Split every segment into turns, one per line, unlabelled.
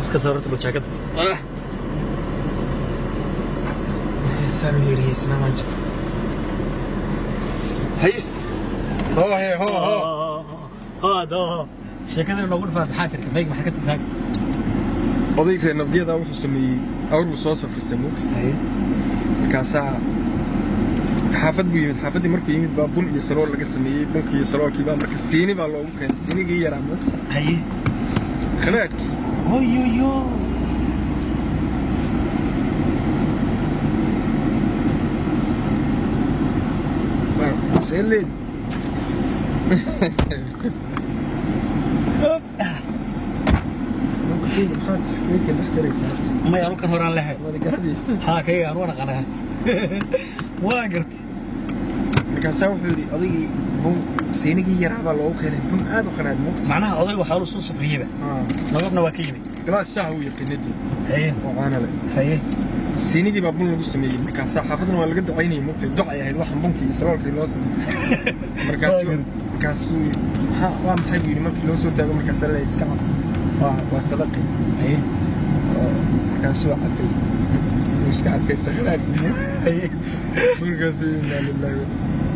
iska saarto jaakad
سامي ريس ما مانج هي هو ده
sheekadana noogu dhafaa taxatirka fayg ma xakad isaag
odayga nabgeeda wuxuu sameeyay awr soo safristay moogta markaasa xaafad buu yimid xaafadii markuu yimid baa bun iyo salool laga sameeyay bunkii iyo saloolkii baa marka siini baa loogu keenay siinigii yaraa moogta
haye
khalaadkii
oyoyo
سيلين
ما يروك هوران لها ها كي أنا قناة واقرت
markaas wuxuu yiri odaygii buu siinigii yaraa baa loogu keenay bun aad u qanaad moogta
macnaha odaygu waxa uu soo safriyay nabadna waa ka yimid
glaas shaah uu yaqaanadii
haye
waxaana le
haye
siinigii baa bun lagu sameeyay markaas xaafadna waa laga ducaynayay moogta ducay ahayd wax bunkii iyo saloolkii loo sameeyay markaas waa maxay buu yiri markii loo soo taago markaas la iska waa sadaqi
haye
markaas waa cadkay iska cadkay saxraadkii haye markaas inna lillahi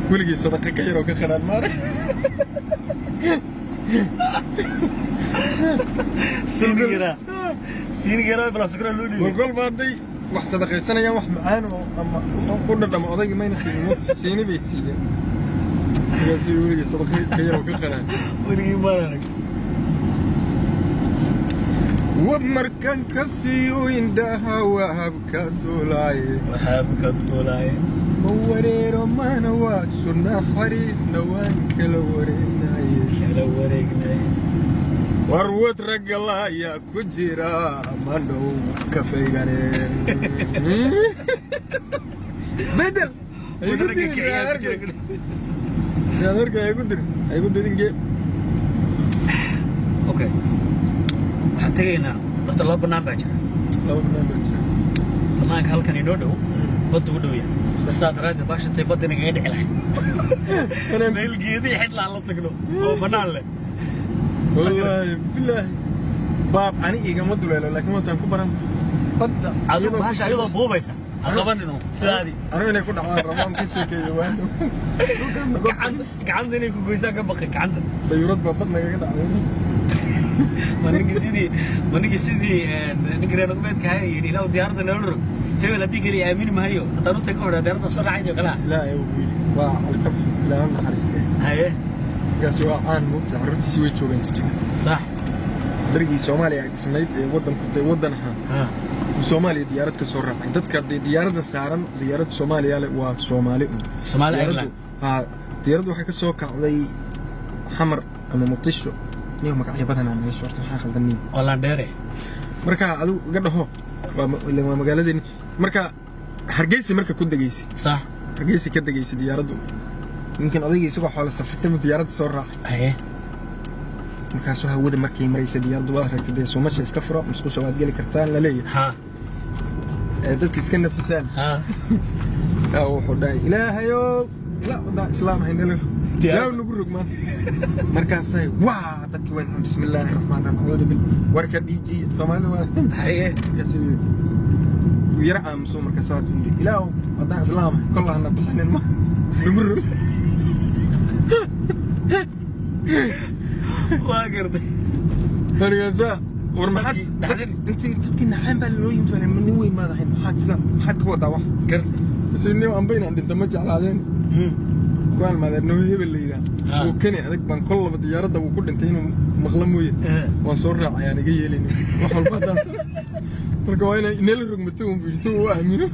kuligii sadaqa ka yar oo ka qanaan maaray
سينيرا بلا سكر لودي
وقول بعدي wax sadaqaysanayaan wax macaan oo ama ku dhadhamo odayga mayna siini bay siiyeen kaasi weliga sadaqay ka yar oo ka qanaan
weliga maaran
ومركن كسيو عندها وهبك دولاي موريرو ما نوا سنا حريس نوان كلا وريناي وروت رجلا يا كجيرا مانو كفيغاني بدل يا درك يا قدر دينجي
اوكي تجينا بس الله بنام باجر بنامك هالكن ينودو بدو ودويا بس هذا باش انت بدنا قاعد عليه انا ميل جيدي حد لا تقلو او بنان له
والله بالله باب اني ايغا مدوله لكن ما تنكو بران بدا
ادو باش ايضا بوبيسا قبننو سادي
انا اني كدعان رمام كسيكي وين
قعندني كويسا كبقي قعند
ديورد بدنا قاعد عليه
manigi sidii ninkii naqmeedka ahaa yiri ilaa diyaaradda nolol hebel hadii kali aamin maayo hadaan u tago hore diyaaradda soo raacay kala
la ay waa alqab la aan xariistay
haye
gaas waa aan mugta xaruntii way joogeen tijiga
sax
dargii Soomaaliya ismayd wadanaha Soomaaliya diyaarad ka soo raacay dadka diyaaradda saaran diyaaradda Soomaaliya waa Soomaali diyaaraddu waxay ka soo kacday xamar ama Muqdisho نيو مقعد بدنا نعيش شرط حاخل دنيا
والله ديري
مركا ادو قدهو اللي مغالدين مركا hargeysa marka ku dageysi
صح
hargeysa ka dageysi diyaaraddu yimkin odayga isagoo xoolo safristay diyaaradda soo raacay
haye
markaas waxa wada markay maraysa diyaaraddu waa ragtay Soomaaliya iska furo musqusha waad gali kartaan la leeyahay dadku iska nafisaan wuxuu dhahay ilaahayo لا وضع إسلام هينله لا نقول ما مركزي واه تكوين بسم الله الرحمن الرحيم أعوذ بالوركب يجي سمعنا
هي
يسوي ويرعى مسوم مركزات ولي لا وضع إسلام كلها نبحن ما نقول
واقرد
مركزا ورمحت بعدين أنت كنا حين باللوين توني من وين ما ذحين حد إسلام حد كوضع واحد
قرد
بس إني وأم بين عند الدمج على هذين كان ما ذا إنه هي بالليلة وكني هذاك بنقول بديارته وكل انتين مغلموية وصورة يعني جاي لين وحول بعد مركوينا نيل رقمتهم بيسووا أهمينه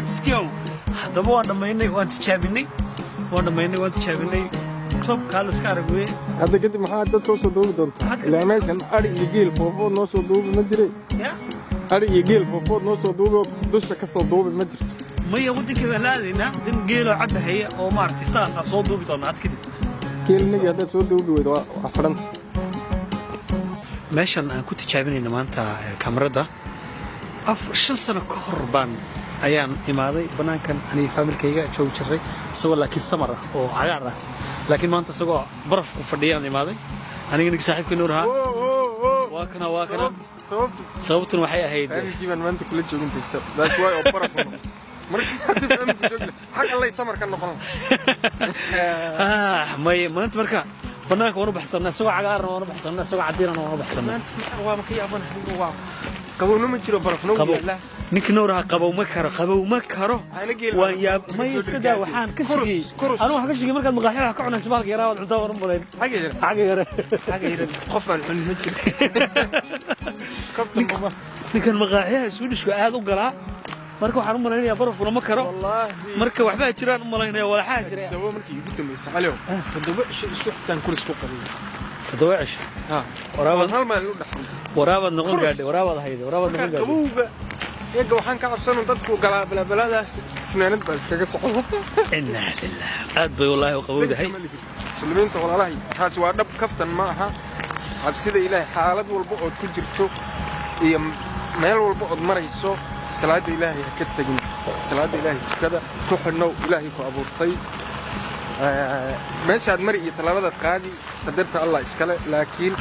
let's go haddaba waan dhammaynay waan tijaabinay توب كالس كارغوي
هذا قد ما حد dadka soo duubi doonta ilaa meeshan ari iyo geel foofood noo soo duubi ma jiray ari iyo geel foofood noo soo duubi dusha ka soo duubi ma jirto
maya wadanka walaadina din geelo cadahaya oo maartay saasa soo duubi doona had kadib
geelniga hada soo duubi weydo waa xidhan
meeshan aan ku tijaabinayna maanta kamarada 5 sano ka hor baan ayaan imaaday banaankan aniga familkayga joog jiray soo laakiin samar ah oo cagaar ah laakiin maanta isagoo baraf ku fadhiyaan imaaday aniga nig saaxiibkay nuur ha waa kana sababtuna waxay ahayd
anigiiban maanta kula joogintaysa that's why oo baraf markii dib aan ku joogna xaq Allah samar ka noqon
maanta marka banaanka waan u baxsanaa isagoo cagaar ah waan u baxsanaa isagoo cadiin ah waan u baxsanaa
waa ma ka yaaban waa qabowna ma jiro barafna wala
ninka nooraha qabow ma karo waan yaab ma iskada waxaan ka shigay anu wax ka shigay markaad maqaaxi wax ka cunayso baalka yaraa wad cuntaa waran baleyn xaga yare
qof aan cun ma jiro
ninkan maqaaxiha Swedishku aad u galaa marka waxaan u maleynayaa barafuna ma karo marka waxba jiraan u maleynayaa wala xaaj jiray
sabab markii ugu dambeysay xaliyo toddoba isku xitaan kulis ku qabiyo
toddoba cish
waraabad hal meel u dhaxay
waraabad noqon gaadhay waraabad hayday waraabad noqon gaadhay
qabowga iyaga waxaan ka cabsano dadku galaa balbaladaas funaanad baa iskaga socdo
inna lillaah aad bay wallahi qabowdahay
muslimiinta walaalahay taas waa dhab kaftan ma aha cabsida ilaahay xaalad walba oo ku jirto iyo meel walba oo marayso salaada ilaahay ka tagin salaada ilaahay tukada ku xidhnow ilaahay ku abuurtay meeshaad mari iyo talaabada qaadi qadarta Allah iskale laakiin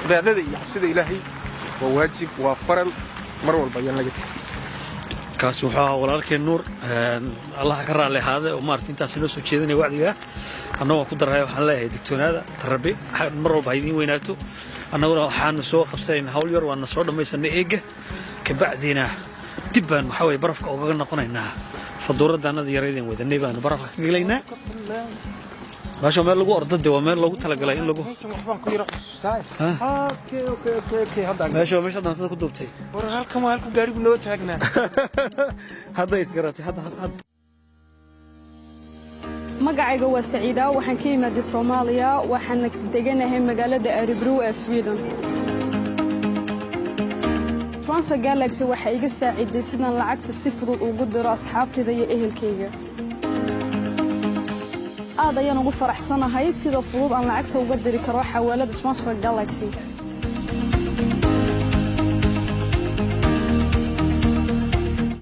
cibaadada iyo cabsida ilaahay waa waajib waa faral mar walba ayaan laga tagay
kaas wuxuu ahaa walaalkeen nuur Allah ka raali ahaade oo maartay intaas inoo soo jeedinay wacdiga annagoo ku darayo waxaan leeyahay digtoonaada rabbi mar walba ay idin weynaato annaguna waxaan soo qabsanaynaa hawl yar waan soo dhamaysanay eega ka bacdina dib baan waxa way barafka uga noqonaynaa faduuradaanada yareedeen wadanay baan barafka ka gelaynaa baasha meel lagu ordade waa meel loogu talagalay in lagu
waxbaan ku yara xustaa okay hadda
meesha dantada ku duubtay
war halkan waa halku gaarigu noo taagnaa
hadda isgaratay hadda
magacayga waa Saciida waxaan ka imaaday Soomaaliya waxaan deganahay magaalada Örebro ee Sweden Transfer Galaxy waxa iga saaciday sidaan lacagta si fudud ugu diro asxaabtayda iyo ehelkayga aad ayaan ugu faraxsanahay sida fudud aan lacagta uga diri karo xawaalada Transfer Galaxy